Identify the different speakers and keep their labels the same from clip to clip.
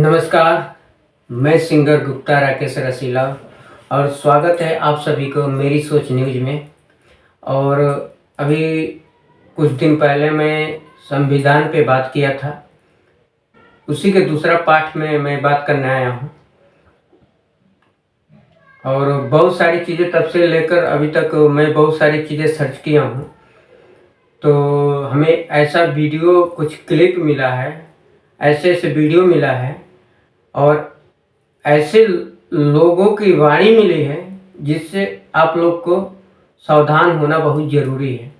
Speaker 1: नमस्कार, मैं सिंगर गुप्ता राकेश रसीला और स्वागत है आप सभी को मेरी सोच न्यूज़ में। और अभी कुछ दिन पहले मैं संविधान पे बात किया था, उसी के दूसरा पार्ट में मैं बात करने आया हूँ। और बहुत सारी चीज़ें तब से लेकर अभी तक मैं बहुत सारी चीज़ें सर्च किया हूँ, तो हमें ऐसा वीडियो कुछ क्लिप मिला है, ऐसे वीडियो मिला है और ऐसे लोगों की वाणी मिली है जिससे आप लोग को सावधान होना बहुत ज़रूरी है।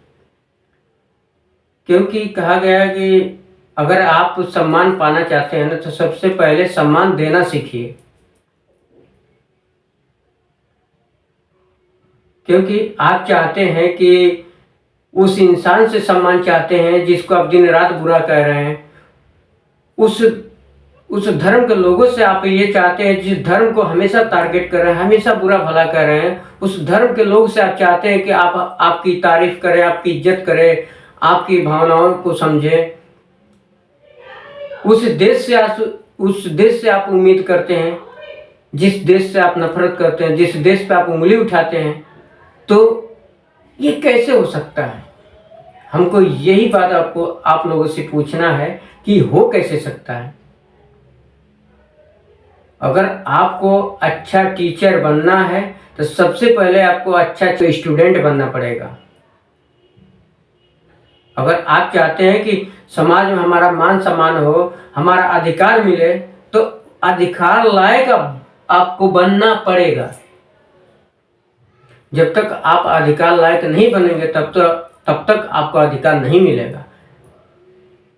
Speaker 1: क्योंकि कहा गया है कि अगर आप सम्मान पाना चाहते हैं ना, तो सबसे पहले सम्मान देना सीखिए। क्योंकि आप चाहते हैं कि उस इंसान से सम्मान चाहते हैं जिसको आप दिन रात बुरा कह रहे हैं, उस धर्म के लोगों से आप ये चाहते हैं जिस धर्म को हमेशा टारगेट कर रहे हैं, हमेशा बुरा भला कर रहे हैं, उस धर्म के लोग से आप चाहते हैं कि आपकी तारीफ करें, आपकी इज्जत करें, आपकी भावनाओं को समझें। उस देश से आप उम्मीद करते हैं, जिस देश से आप नफरत करते हैं, जिस देश पे आप उंगली उठाते हैं, तो ये कैसे हो सकता है? हमको यही बात आप लोगों से पूछना है कि हो कैसे सकता है। अगर आपको अच्छा टीचर बनना है तो सबसे पहले आपको अच्छा स्टूडेंट बनना पड़ेगा। अगर आप चाहते हैं कि समाज में हमारा मान सम्मान हो, हमारा अधिकार मिले, तो अधिकार लायक आपको बनना पड़ेगा। जब तक आप अधिकार लायक नहीं बनेंगे तब तक आपको अधिकार नहीं मिलेगा।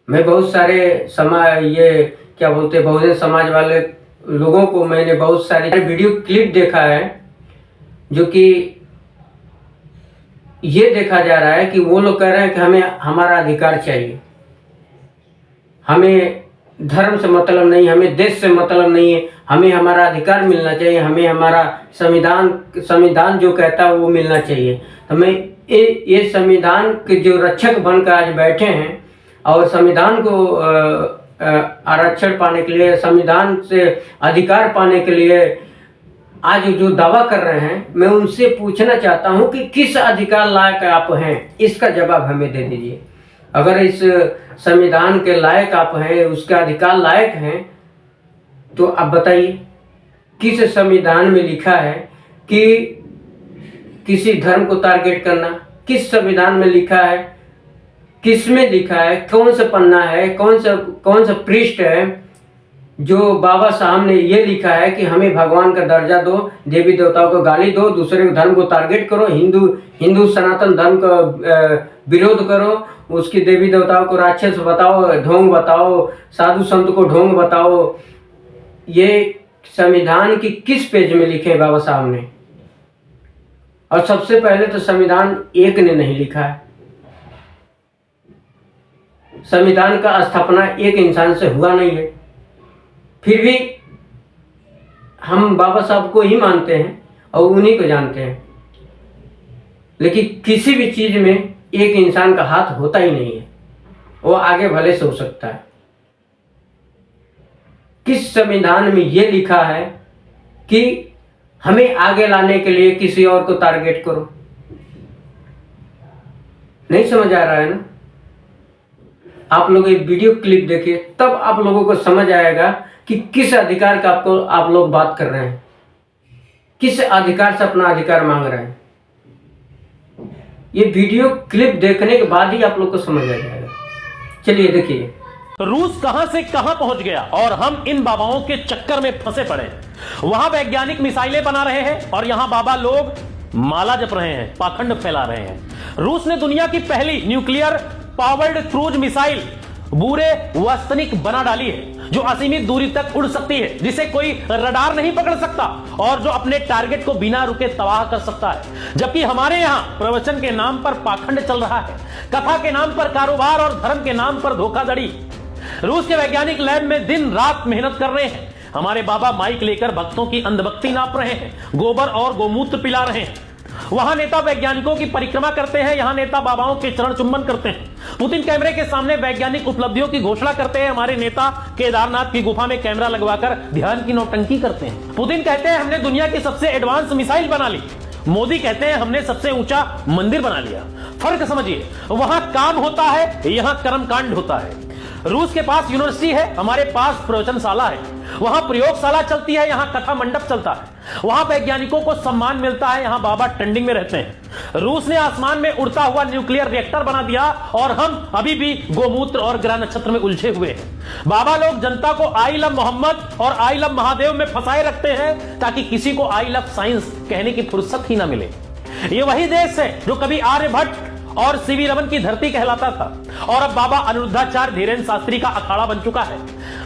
Speaker 1: मैं बहुत सारे बहुजन समाज वाले लोगों को मैंने बहुत सारे वीडियो क्लिप देखा है, जो कि ये देखा जा रहा है कि वो लोग कह रहे हैं कि हमें हमारा अधिकार चाहिए, हमें धर्म से मतलब नहीं, हमें देश से मतलब नहीं है, हमें हमारा अधिकार मिलना चाहिए, हमें हमारा संविधान जो कहता है वो मिलना चाहिए। हमें ये संविधान के जो रक्षक बनकर आज बैठे हैं और संविधान को आरक्षण पाने के लिए, संविधान से अधिकार पाने के लिए आज जो दावा कर रहे हैं, मैं उनसे पूछना चाहता हूं कि किस अधिकार लायक आप हैं, इसका जवाब हमें दे दीजिए। अगर इस संविधान के लायक आप हैं, उसका अधिकार लायक हैं, तो आप बताइए किस संविधान में लिखा है कि किसी धर्म को टारगेट करना? किस संविधान में लिखा है? किस में लिखा है? कौन सा पन्ना है? कौन सा पृष्ठ है जो बाबा साहब ने ये लिखा है कि हमें भगवान का दर्जा दो, देवी देवताओं को गाली दो, दूसरे धर्म को टारगेट करो, हिंदू सनातन धर्म का विरोध करो, उसकी देवी देवताओं को राक्षस बताओ, ढोंग बताओ, साधु संत को ढोंग बताओ। ये संविधान की किस पेज में लिखे बाबा साहब ने? और सबसे पहले तो संविधान एक ने नहीं लिखा है। संविधान का स्थापना एक इंसान से हुआ नहीं है, फिर भी हम बाबा साहब को ही मानते हैं और उन्हीं को जानते हैं। लेकिन किसी भी चीज में एक इंसान का हाथ होता ही नहीं है, वो आगे भले से हो सकता है। किस संविधान में ये लिखा है कि हमें आगे लाने के लिए किसी और को टारगेट करो? नहीं समझ आ रहा है ना? आप लोग ये वीडियो क्लिप देखिए, तब आप लोगों को समझ आएगा कि किस अधिकार का आप लोग बात कर रहे हैं, किस अधिकार से अपना अधिकार मांग रहे हैं। ये वीडियो क्लिप देखने के बाद ही आप लोग को समझ आ जाएगा। चलिए देखिए।
Speaker 2: रूस कहां से कहां पहुंच गया और हम इन बाबाओं के चक्कर में फंसे पड़े। वहां वैज्ञानिक मिसाइलें बना रहे हैं और यहां बाबा लोग माला जप रहे हैं, पाखंड फैला रहे हैं। रूस ने दुनिया की पहली न्यूक्लियर पावर्ड क्रूज मिसाइल बूरे वस्तनिक बना डाली है, जो असीमित दूरी तक उड़ सकती है, जिसे कोई रडार नहीं पकड़ सकता और जो अपने टारगेट को बिना रुके तबाह कर सकता है। जबकि हमारे यहां प्रवचन के नाम पर पाखंड चल रहा है, कथा के नाम पर कारोबार और धर्म के नाम पर धोखाधड़ी। रूस के वैज्ञानिक लैब में दिन रात मेहनत कर रहे हैं। हमारे बाबा माइक लेकर भक्तों की अंधभक्ति नाप रहे हैं, गोबर और गोमूत्र पिला रहे हैं। वहां नेता वैज्ञानिकों की परिक्रमा करते हैं, यहां नेता बाबाओं के चरण चुंबन करते हैं। पुतिन कैमरे के सामने वैज्ञानिक उपलब्धियों की घोषणा करते हैं, हमारे नेता केदारनाथ की गुफा में कैमरा लगवाकर ध्यान की नौटंकी करते हैं। पुतिन कहते हैं हमने दुनिया की सबसे एडवांस मिसाइल बना ली, मोदी कहते हैं हमने सबसे ऊंचा मंदिर बना लिया। फर्क समझिए, वहां काम होता है, यहां कर्मकांड होता है। रूस के पास यूनिवर्सिटी है, हमारे पास प्रवचनशाला है। वहां प्रयोगशाला चलती है, यहां कथा मंडप चलता है। वहां वैज्ञानिकों को सम्मान मिलता है, यहां बाबा ट्रेंडिंग में रहते हैं। रूस ने आसमान में उड़ता हुआ न्यूक्लियर रिएक्टर बना दिया और हम अभी भी गोमूत्र और ग्रह नक्षत्र में उलझे हुए हैं। बाबा लोग जनता को आई लव मोहम्मद और आई लव महादेव में फंसाए रखते हैं ताकि किसी को आई लव साइंस कहने की फुर्सत ही ना मिले। ये वही देश है जो कभी आर्यभट्ट और सीवी रमन की धरती कहलाता था और अब बाबा अनिरुद्धाचार्य धीरेन्द्र शास्त्री का अखाड़ा बन चुका है।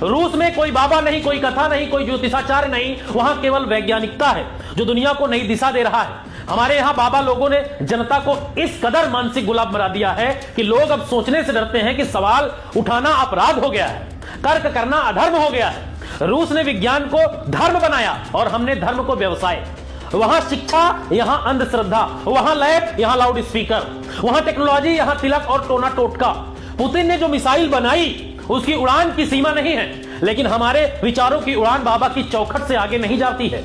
Speaker 2: रूस में कोई बाबा नहीं, कोई कथा नहीं, कोई ज्योतिषाचार्य नहीं, वहां केवल वैज्ञानिकता है जो दुनिया को नई दिशा दे रहा है। हमारे यहां बाबा लोगों ने जनता को इस कदर मानसिक गुलाम बना दिया है कि लोग अब सोचने से डरते हैं कि सवाल उठाना अपराध हो गया है, तर्क करना अधर्म हो गया है। रूस ने विज्ञान को धर्म बनाया और हमने धर्म को व्यवसाय। वहां शिक्षा, यहां अंधश्रद्धा, वहां लैब, यहां लाउड स्पीकर, वहां टेक्नोलॉजी, यहां तिलक और टोना टोटका। पुतिन ने जो मिसाइल बनाई उसकी उड़ान की सीमा नहीं है, लेकिन हमारे विचारों की उड़ान बाबा की चौखट से आगे नहीं जाती है।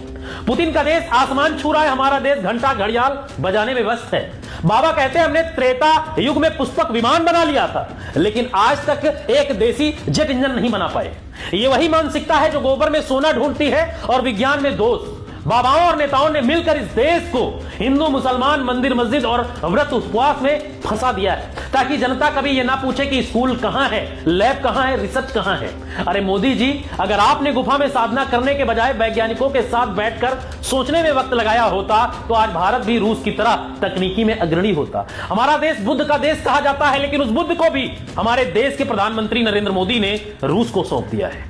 Speaker 2: पुतिन का देश आसमान छू रहा है, हमारा देश घंटा घड़ियाल बजाने में व्यस्त है। बाबा कहते हैं हमने त्रेता युग में पुष्पक विमान बना लिया था, लेकिन आज तक एक देसी जेट इंजन नहीं बना पाए। ये वही मानसिकता है जो गोबर में सोना ढूंढती है और विज्ञान में दोष। बाबाओं और नेताओं ने मिलकर इस देश को हिंदू मुसलमान मंदिर मस्जिद और व्रत उपवास में फंसा दिया है ताकि जनता कभी ये ना पूछे कि स्कूल कहां है, लैब कहां है, रिसर्च कहां है। अरे मोदी जी, अगर आपने गुफा में साधना करने के बजाय वैज्ञानिकों के साथ बैठकर सोचने में वक्त लगाया होता तो आज भारत भी रूस की तरह तकनीकी में अग्रणी होता। हमारा देश बुद्ध का देश कहा जाता है, लेकिन उस बुद्ध को भी हमारे देश के प्रधानमंत्री नरेंद्र मोदी ने रूस को सौंप दिया है।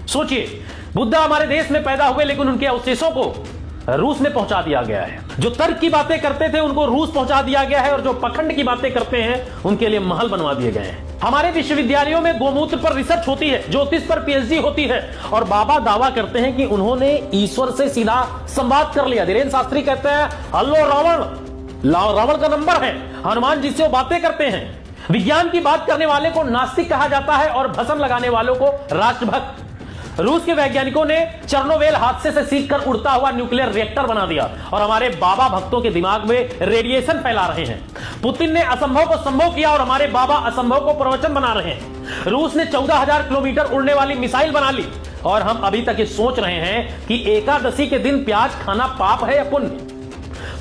Speaker 2: सोचिए, बुद्ध हमारे देश में पैदा हुए लेकिन उनके अवशेषों को रूस में पहुंचा दिया गया है। जो तर्क की बातें करते थे उनको रूस पहुंचा दिया गया है और जो पखंड की बातें करते हैं उनके लिए महल बनवा दिए गए हैं। हमारे विश्वविद्यालयों में गोमूत्र पर रिसर्च होती है, ज्योतिष पर पीएचडी होती है और बाबा दावा करते हैं कि उन्होंने ईश्वर से सीधा संवाद कर लिया। धीरेन्द्र शास्त्री कहते हैं हल्लो रावण, रावण का नंबर है, हनुमान जी से वो बातें करते हैं। विज्ञान की बात करने वाले को नास्तिक कहा जाता है और भस्म लगाने वालों को राष्ट्रभक्त। रूस के वैज्ञानिकों ने चेर्नोबिल हादसे से सीखकर उड़ता हुआ न्यूक्लियर रिएक्टर बना दिया और हमारे बाबा भक्तों के दिमाग में रेडिएशन फैला रहे हैं। पुतिन ने असंभव को संभव किया और हमारे बाबा असंभव को प्रवचन बना रहे हैं। रूस ने 14,000 किलोमीटर उड़ने वाली मिसाइल बना ली और हम अभी तक ये सोच रहे हैं कि एकादशी के दिन प्याज खाना पाप है या पुण्य।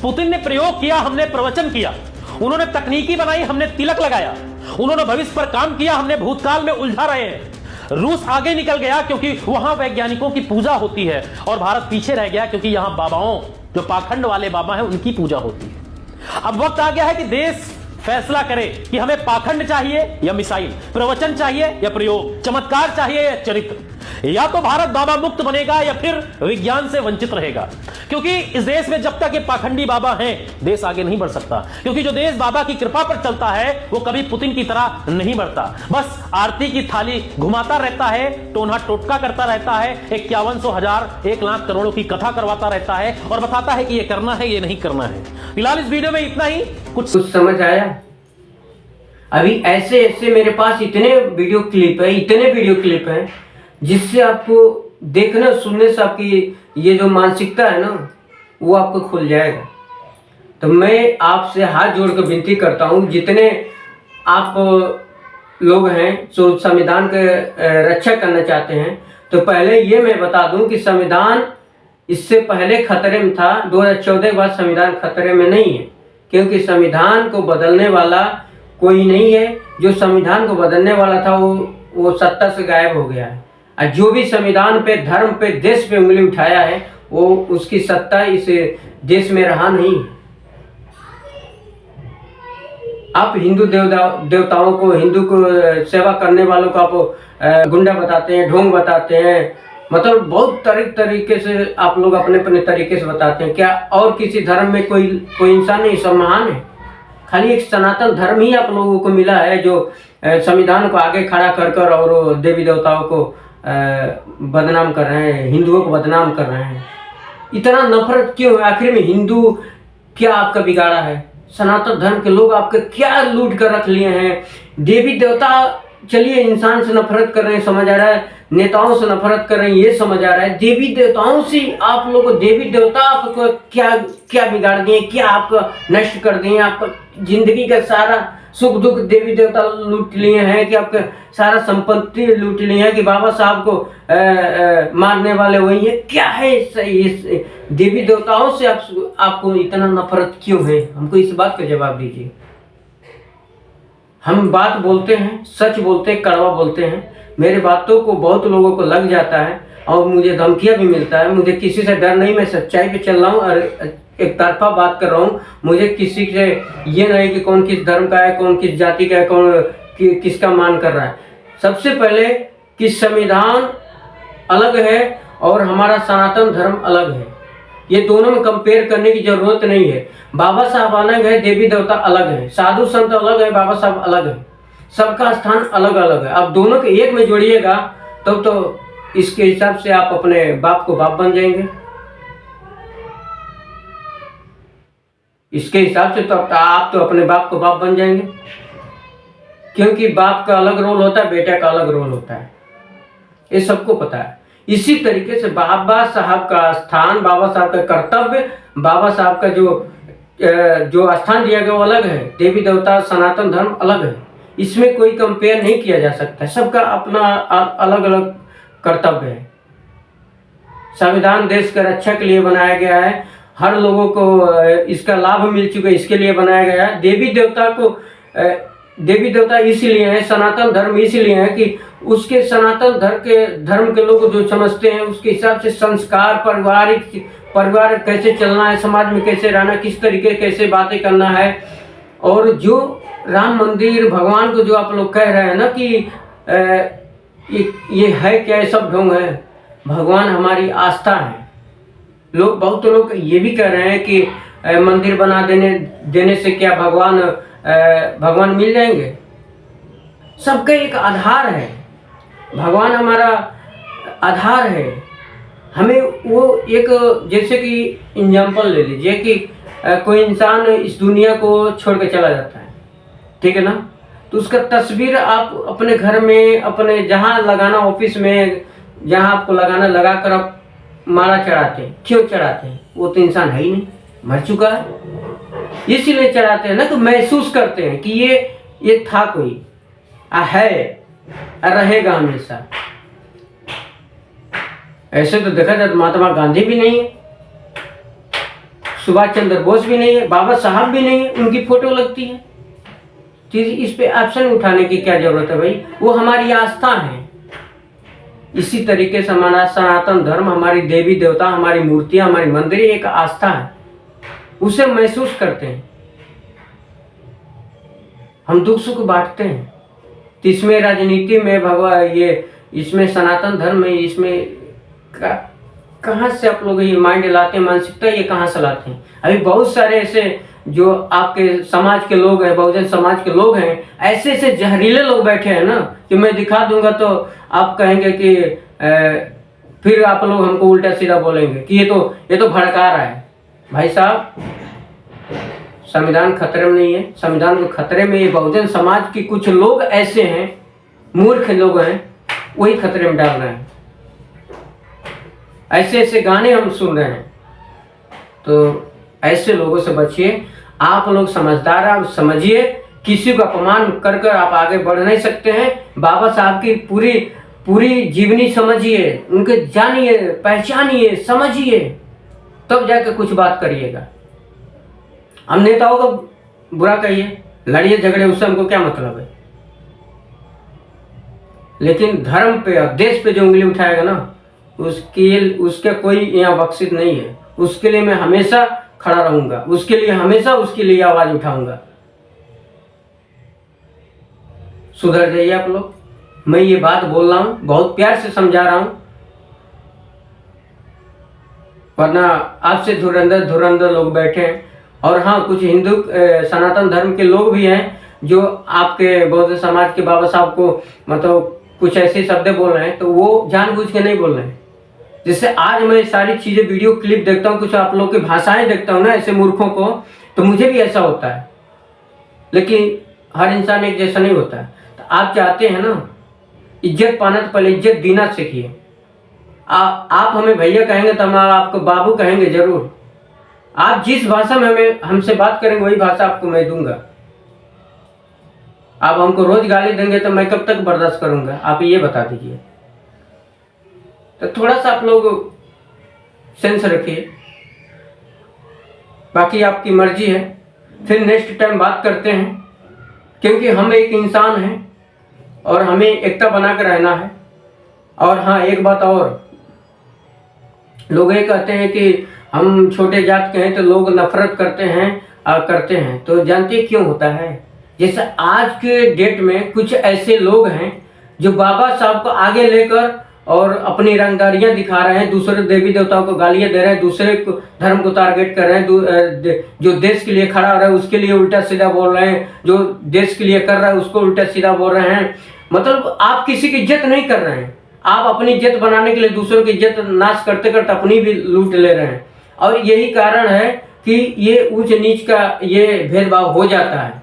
Speaker 2: पुतिन ने प्रयोग किया, हमने प्रवचन किया। उन्होंने तकनीकी बनाई, हमने तिलक लगाया। उन्होंने भविष्य पर काम किया, हमने भूतकाल में उलझा रहे हैं। रूस आगे निकल गया क्योंकि वहां वैज्ञानिकों की पूजा होती है और भारत पीछे रह गया क्योंकि यहां बाबाओं, जो पाखंड वाले बाबा हैं, उनकी पूजा होती है। अब वक्त आ गया है कि देश फैसला करे कि हमें पाखंड चाहिए या मिसाइल, प्रवचन चाहिए या प्रयोग, चमत्कार चाहिए या चरित्र। या तो भारत बाबा मुक्त बनेगा या फिर विज्ञान से वंचित रहेगा, क्योंकि इस देश में जब तक ये पाखंडी बाबा हैं देश आगे नहीं बढ़ सकता। क्योंकि जो देश बाबा की कृपा पर चलता है वो कभी पुतिन की तरह नहीं बढ़ता, बस आरती की थाली घुमाता रहता है, टोना टोटका करता रहता है, 51,000 1 लाख करोड़ों की कथा करवाता रहता है और बताता है कि ये करना है, ये नहीं करना है। फिलहाल इस वीडियो में इतना ही। कुछ
Speaker 1: समझ आया? अभी ऐसे ऐसे मेरे पास इतने वीडियो क्लिप हैं जिससे आपको देखने सुनने से आपकी ये जो मानसिकता है ना वो आपको खुल जाएगा। तो मैं आपसे हाथ जोड़ कर विनती करता हूँ, जितने आप लोग हैं जो संविधान के रक्षा करना चाहते हैं, तो पहले ये मैं बता दूं कि संविधान इससे पहले खतरे में था। 2014 के बाद संविधान खतरे में नहीं है, क्योंकि संविधान को बदलने वाला कोई नहीं है। जो संविधान को बदलने वाला था वो सत्ता से गायब हो गया है। और जो भी संविधान पे, धर्म पे, देश पे उंगली उठाया है वो उसकी सत्ता इस देश में रहा नहीं। आप हिंदू देवताओं को, हिंदू को सेवा करने वालों को आप गुंडा बताते हैं, ढोंग बताते हैं, मतलब बहुत तरीके से आप लोग अपने अपने तरीके से बताते हैं। क्या और किसी धर्म में कोई इंसान नहीं, सब महान है? खाली एक सनातन धर्म ही आप लोगों को मिला है जो संविधान को आगे खड़ा कर और देवी देवताओं को बदनाम कर रहे हैं, हिंदुओं को बदनाम कर रहे हैं। इतना नफरत क्यों है? आखिर में हिंदू क्या आपका बिगाड़ा है? सनातन धर्म के लोग आपके क्या लूट कर रख लिए हैं? देवी देवता, चलिए इंसान से नफरत कर रहे हैं समझ आ रहा है, नेताओं से नफरत कर रहे हैं ये समझ आ रहा है, देवी देवताओं से आप लोगों, देवी देवता आपको क्या क्या बिगाड़ दिए, क्या आपका नष्ट कर दिए? आपका जिंदगी का सारा सुख दुख देवी देवता लूट लिए हैं कि आपका सारा संपत्ति लूट लिए हैं कि बाबा साहब को मारने वाले वही है? क्या है इस देवी देवताओं से आपको इतना नफरत क्यों है? हमको इस बात का जवाब दीजिए। हम बात बोलते हैं, सच बोलते हैं, कड़वा बोलते हैं, मेरे बातों को बहुत लोगों को लग जाता है और मुझे धमकियां भी मिलता है। मुझे किसी से डर नहीं, मैं सच्चाई पे चल रहा हूँ और एक तरफा बात कर रहा हूँ। मुझे किसी से ये नहीं कि कौन किस धर्म का है, कौन किस जाति का है, कौन किसका मान कर रहा है। सबसे पहले कि संविधान अलग है और हमारा सनातन धर्म अलग है, ये दोनों में कंपेयर करने की जरूरत नहीं है। बाबा साहब अलग है, देवी देवता अलग है, साधु संत अलग है, बाबा साहब अलग है, सबका स्थान अलग अलग है। आप दोनों के एक में जोड़िएगा तब तो इसके हिसाब से आप अपने बाप को बाप बन जाएंगे। इसके हिसाब से तो आप तो अपने बाप को बाप बन जाएंगे, क्योंकि बाप का अलग रोल होता है, बेटा का अलग रोल होता है, ये सबको पता है। इसी तरीके से बाबा साहब का स्थान, बाबा साहब का कर्तव्य, बाबा साहब का जो स्थान दिया गया वो अलग है, देवी देवता सनातन धर्म अलग है, इसमें कोई कंपेयर नहीं किया जा सकता। सबका अपना अलग अलग कर्तव्य है। संविधान देश की रक्षा के लिए बनाया गया है, हर लोगों को इसका लाभ मिल चुका है, इसके लिए बनाया गया है। देवी देवता इसलिए है, सनातन धर्म इसलिए है कि उसके सनातन धर्म के लोग जो समझते हैं उसके हिसाब से संस्कार, परिवार कैसे चलना है, समाज में कैसे रहना, किस तरीके कैसे बातें करना है। और जो राम मंदिर, भगवान को जो आप लोग कह रहे हैं ना कि ये है क्या, सब ढोंग है। भगवान हमारी आस्था है। बहुत लोग ये भी कह रहे हैं कि मंदिर बना देने से क्या भगवान मिल जाएंगे। सबका एक आधार है, भगवान हमारा आधार है। हमें वो एक, जैसे कि एग्जाम्पल ले लीजिए कि कोई इंसान इस दुनिया को छोड़ के चला जाता है, ठीक है ना, तो उसका तस्वीर आप अपने घर में, अपने जहाँ लगाना, ऑफिस में जहाँ आपको लगाना, लगा कर आप माला चढ़ाते हैं। क्यों चढ़ाते हैं? वो तो इंसान है ही नहीं, मर चुका है, इसीलिए चढ़ाते हैं ना, तो महसूस करते हैं कि ये था, कोई है, रहेगा हमेशा। ऐसे तो देखा जाए तो महात्मा गांधी भी नहीं है, सुभाष चंद्र बोस भी नहीं है, बाबा साहब भी नहीं है, उनकी फोटो लगती है। तो इस पे एक्शन उठाने की क्या जरूरत है भाई? वो हमारी आस्था है। इसी तरीके से हमारा सनातन धर्म, हमारी देवी देवता, हमारी मूर्तियां, हमारी मंदिर एक आस्था है, उसे महसूस करते हैं। हम दुख सुख बांटते हैं। तो इसमें राजनीति में इसमें सनातन धर्म में, इसमें कहाँ से आप लोग ये माइंड लाते हैं, मानसिकता ये कहाँ से लाते हैं? अभी बहुत सारे ऐसे जो आपके समाज के लोग हैं, बहुजन समाज के लोग हैं, ऐसे जहरीले लोग बैठे हैं ना कि मैं दिखा दूंगा तो आप कहेंगे कि फिर आप लोग हमको उल्टा सीधा बोलेंगे कि ये तो भड़का रहा है। भाई साहब, संविधान खतरे में नहीं है। संविधान को खतरे में ये बहुजन समाज के कुछ लोग ऐसे हैं, मूर्ख लोग हैं, वही खतरे में डाल रहे हैं। ऐसे गाने हम सुन रहे हैं, तो ऐसे लोगों से बचिए। आप लोग समझदार हैं, आप समझिए, किसी को अपमान कर आप आगे बढ़ नहीं सकते हैं। बाबा साहब की पूरी जीवनी समझिए, उनके जानिए, पहचानिए, समझिए, तब जाकर कुछ बात करिएगा। हम नेताओं को बुरा कहिए, लड़िए झगड़े, उससे हमको क्या मतलब है, लेकिन धर्म पे और देश पे जो उंगली उठाएगा ना, उसके कोई यहाँ बख्शिश नहीं है। उसके लिए मैं हमेशा खड़ा रहूंगा, उसके लिए हमेशा उसके लिए आवाज उठाऊंगा। सुधर जाइए आप लोग। मैं ये बात बोल रहा हूं, बहुत प्यार से समझा रहा हूं, वरना आपसे धुरंधर लोग बैठे हैं। और हाँ, कुछ हिंदू सनातन धर्म के लोग भी हैं जो आपके बौद्ध समाज के बाबा साहब को मतलब कुछ ऐसे शब्द बोल रहे हैं, तो वो जानबूझ के नहीं बोल रहे हैं, जैसे आज मैं सारी चीज़ें वीडियो क्लिप देखता हूँ, कुछ आप लोग की भाषाएं देखता हूँ ना ऐसे मूर्खों को, तो मुझे भी ऐसा होता है। लेकिन हर इंसान एक जैसा नहीं होता है। तो आप चाहते हैं ना इज्जत पाना, तो पहले इज्जत देना सीखिए। आप हमें भैया कहेंगे तो हम आपको बाबू कहेंगे जरूर। आप जिस भाषा में हमसे बात करेंगे वही भाषा आपको मैं दूंगा। आप हमको रोज गाली देंगे तो मैं कब तक बर्दाश्त करूंगा, आप ये बता दीजिए। तो थोड़ा सा आप लोग सेंस रखिए, बाकी आपकी मर्जी है। फिर नेक्स्ट टाइम बात करते हैं, क्योंकि हम एक इंसान हैं और हमें एकता बना कर रहना है। और हाँ, एक बात और, लोग ये कहते हैं कि हम छोटे जात के हैं तो लोग नफरत करते हैं, तो जानते क्यों होता है? जैसे आज के डेट में कुछ ऐसे लोग हैं जो बाबा साहब को आगे लेकर और अपनी रंगदारियां दिखा रहे हैं, दूसरे देवी देवताओं को गालियां दे रहे हैं, दूसरे धर्म को टारगेट कर रहे हैं, जो देश के लिए खड़ा हो रहा है उसके लिए उल्टा सीधा बोल रहे हैं, जो देश के लिए कर रहा है उसको उल्टा सीधा बोल रहे हैं। मतलब आप किसी की इज्जत नहीं कर रहे हैं, आप अपनी इज्जत बनाने के लिए दूसरों की इज्जत नाश करते करते अपनी भी लूट ले रहे हैं। और यही कारण है कि ये ऊंच नीच का ये भेदभाव हो जाता है।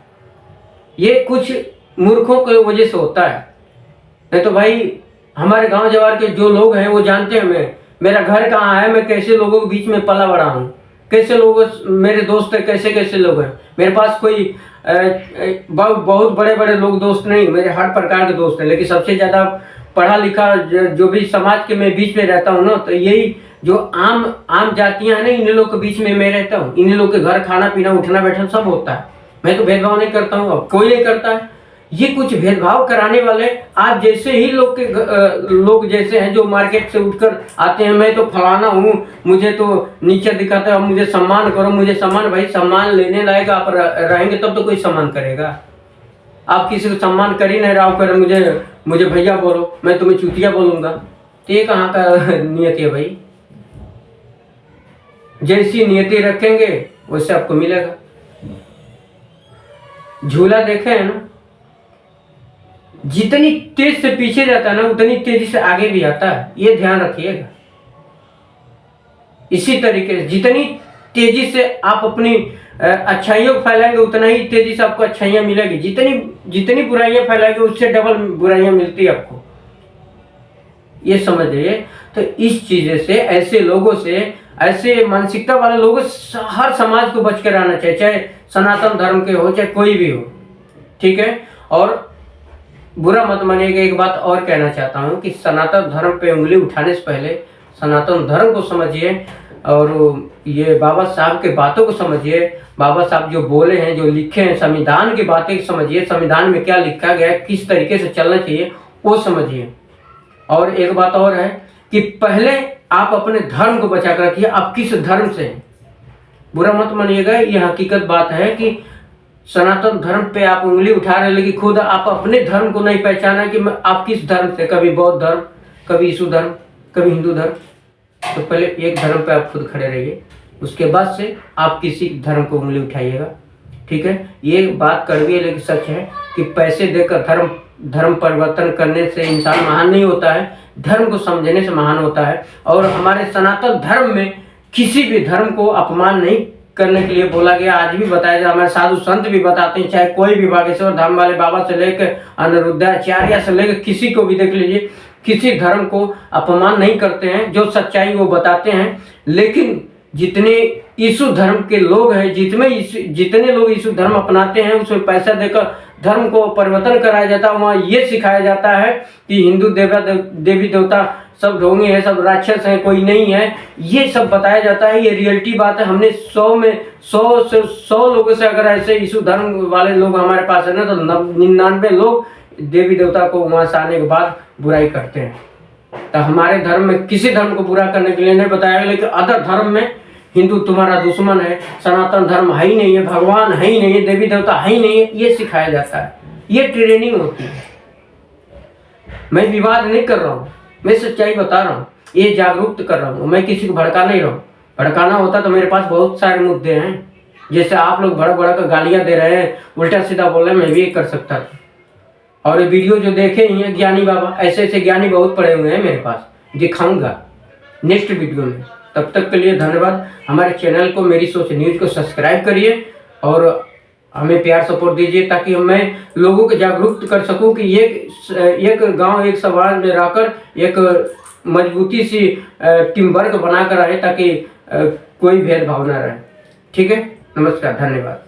Speaker 1: ये कुछ मूर्खों की वजह से होता है। नहीं तो भाई हमारे गांव जवार के जो लोग हैं वो जानते हैं मेरा घर कहाँ है, मैं कैसे लोगों के बीच में पला बड़ा हूँ, कैसे लोग मेरे दोस्त है, कैसे कैसे लोग हैं। मेरे पास कोई बहुत बड़े बड़े लोग दोस्त नहीं, मेरे हर प्रकार के दोस्त हैं। लेकिन सबसे ज़्यादा पढ़ा लिखा जो भी समाज के मैं बीच में रहता हूँ ना, तो यही जो आम जातियाँ हैं ना, इन लोग के बीच में मैं रहता हूँ। इन लोग के घर खाना पीना उठना बैठना सब होता है। मैं तो भेदभाव नहीं करता हूँ, अब कोई नहीं करता है। ये कुछ भेदभाव कराने वाले आप जैसे ही लोग जैसे हैं जो मार्केट से उठकर आते हैं, मैं तो फलाना हूँ, मुझे तो नीचे दिखाता है, मुझे सम्मान करो, मुझे सम्मान। भाई सम्मान लेने लायक आप रहेंगे तब तो कोई सम्मान करेगा। आप किसी को सम्मान कर ही नहीं रहा हो, कर मुझे भैया बोलो, मैं तुम्हें चूतिया बोलूँगा, तो ये कहाँ का नियत है भाई? जैसी नियति रखेंगे वैसे आपको मिलेगा। झूला देखे है ना, जितनी तेज से पीछे जाता है ना उतनी तेजी से आगे भी आता है, ये ध्यान रखिएगा। इसी तरीके से जितनी तेजी से आप अपनी अच्छाइयों को फैलाएंगे उतना ही तेजी से आपको अच्छाइयाँ मिलेगी। जितनी बुराइयां फैलाएंगे उससे डबल बुराइयां मिलती है आपको, ये समझिए। तो इस चीज़ से, ऐसे लोगों से, ऐसे मानसिकता वाले लोगों से हर समाज को बच कर रहना चाहिए, चाहे सनातन धर्म के हो चाहे कोई भी हो, ठीक है। और बुरा मत मानिएगा, एक बात और कहना चाहता हूँ कि सनातन धर्म पे उंगली उठाने से पहले सनातन धर्म को समझिए और ये बाबा साहब के बातों को समझिए। बाबा साहब जो बोले हैं, जो लिखे हैं, संविधान की बातें समझिए, संविधान में क्या लिखा गया है, किस तरीके से चलना चाहिए वो समझिए। और एक बात और है कि पहले आप अपने धर्म को बचा कर रखिए। आप किस धर्म से हैं, बुरा मत मानिएगा, ये हकीकत बात है कि सनातन धर्म पे आप उंगली उठा रहे हैं, लेकिन खुद आप अपने धर्म को नहीं पहचाना कि आप किस धर्म से, कभी बौद्ध धर्म, कभी ईसाई धर्म, कभी हिंदू धर्म। तो पहले एक धर्म पे आप खुद खड़े रहिए, उसके बाद से आप किसी धर्म को उंगली उठाइएगा, ठीक है। ये बात कड़वी है लेकिन सच है कि पैसे देकर धर्म परिवर्तन करने से इंसान महान नहीं होता है, धर्म को समझने से महान होता है। और हमारे सनातन धर्म में किसी भी धर्म को अपमान नहीं करने के लिए बोला गया। आज भी बताया जाए, हमारे साधु संत भी बताते हैं, चाहे कोई भी बागेश्वर धाम वाले बाबा से लेकर अनिरुद्धाचार्य से लेकर किसी को भी देख लीजिए, किसी धर्म को अपमान नहीं करते हैं, जो सच्चाई वो बताते हैं। लेकिन जितने यीशु धर्म के लोग हैं, जितने लोग यीशु धर्म अपनाते हैं, उसमें पैसा देकर धर्म को परिवर्तन कराया जाता है। वहाँ ये सिखाया जाता है कि हिंदू देवी देवता सब ढोंगे हैं, सब राक्षस हैं, कोई नहीं है, ये सब बताया जाता है। ये रियलिटी बात है। हमने 100 लोगों से अगर ऐसे यीशु धर्म वाले लोग हमारे पास है ना, तो 99 लोग देवी देवता को वहाँ से आने के बाद बुराई करते हैं। तो हमारे धर्म में किसी धर्म को बुरा करने के लिए नहीं बताया गया, लेकिन अदर धर्म में हिंदू तुम्हारा दुश्मन है, सनातन धर्म है ही नहीं है, भगवान है ही नहीं है, देवी देवता है ही नहीं है, ये सिखाया जाता है। ये ट्रेनिंग होती है। मैं विवाद नहीं कर रहा हूँ, मैं सच्चाई बता रहा हूँ, ये जागरूक कर रहा हूँ। मैं किसी को भड़का नहीं रहा हूँ। भड़काना होता तो मेरे पास बहुत सारे मुद्दे हैं। जैसे आप लोग बड़ा कर गालियाँ दे रहे हैं, उल्टा सीधा बोल रहे हैं, मैं भी ये कर सकता था। और ये वीडियो जो देखे ही हैं ज्ञानी बाबा, ऐसे ज्ञानी बहुत पड़े हुए हैं मेरे पास, दिखाऊंगा। नेक्स्ट वीडियो में। तब तक के लिए धन्यवाद। हमारे चैनल को मेरी सोच न्यूज़ को सब्सक्राइब करिए और हमें प्यार सपोर्ट दीजिए, ताकि मैं लोगों को जागरूक कर सकूं कि एक गांव एक समाज में रहकर एक मजबूती सी टीम वर्क बनाकर रहे, ताकि कोई भेदभाव ना रहे। ठीक है, नमस्कार, धन्यवाद।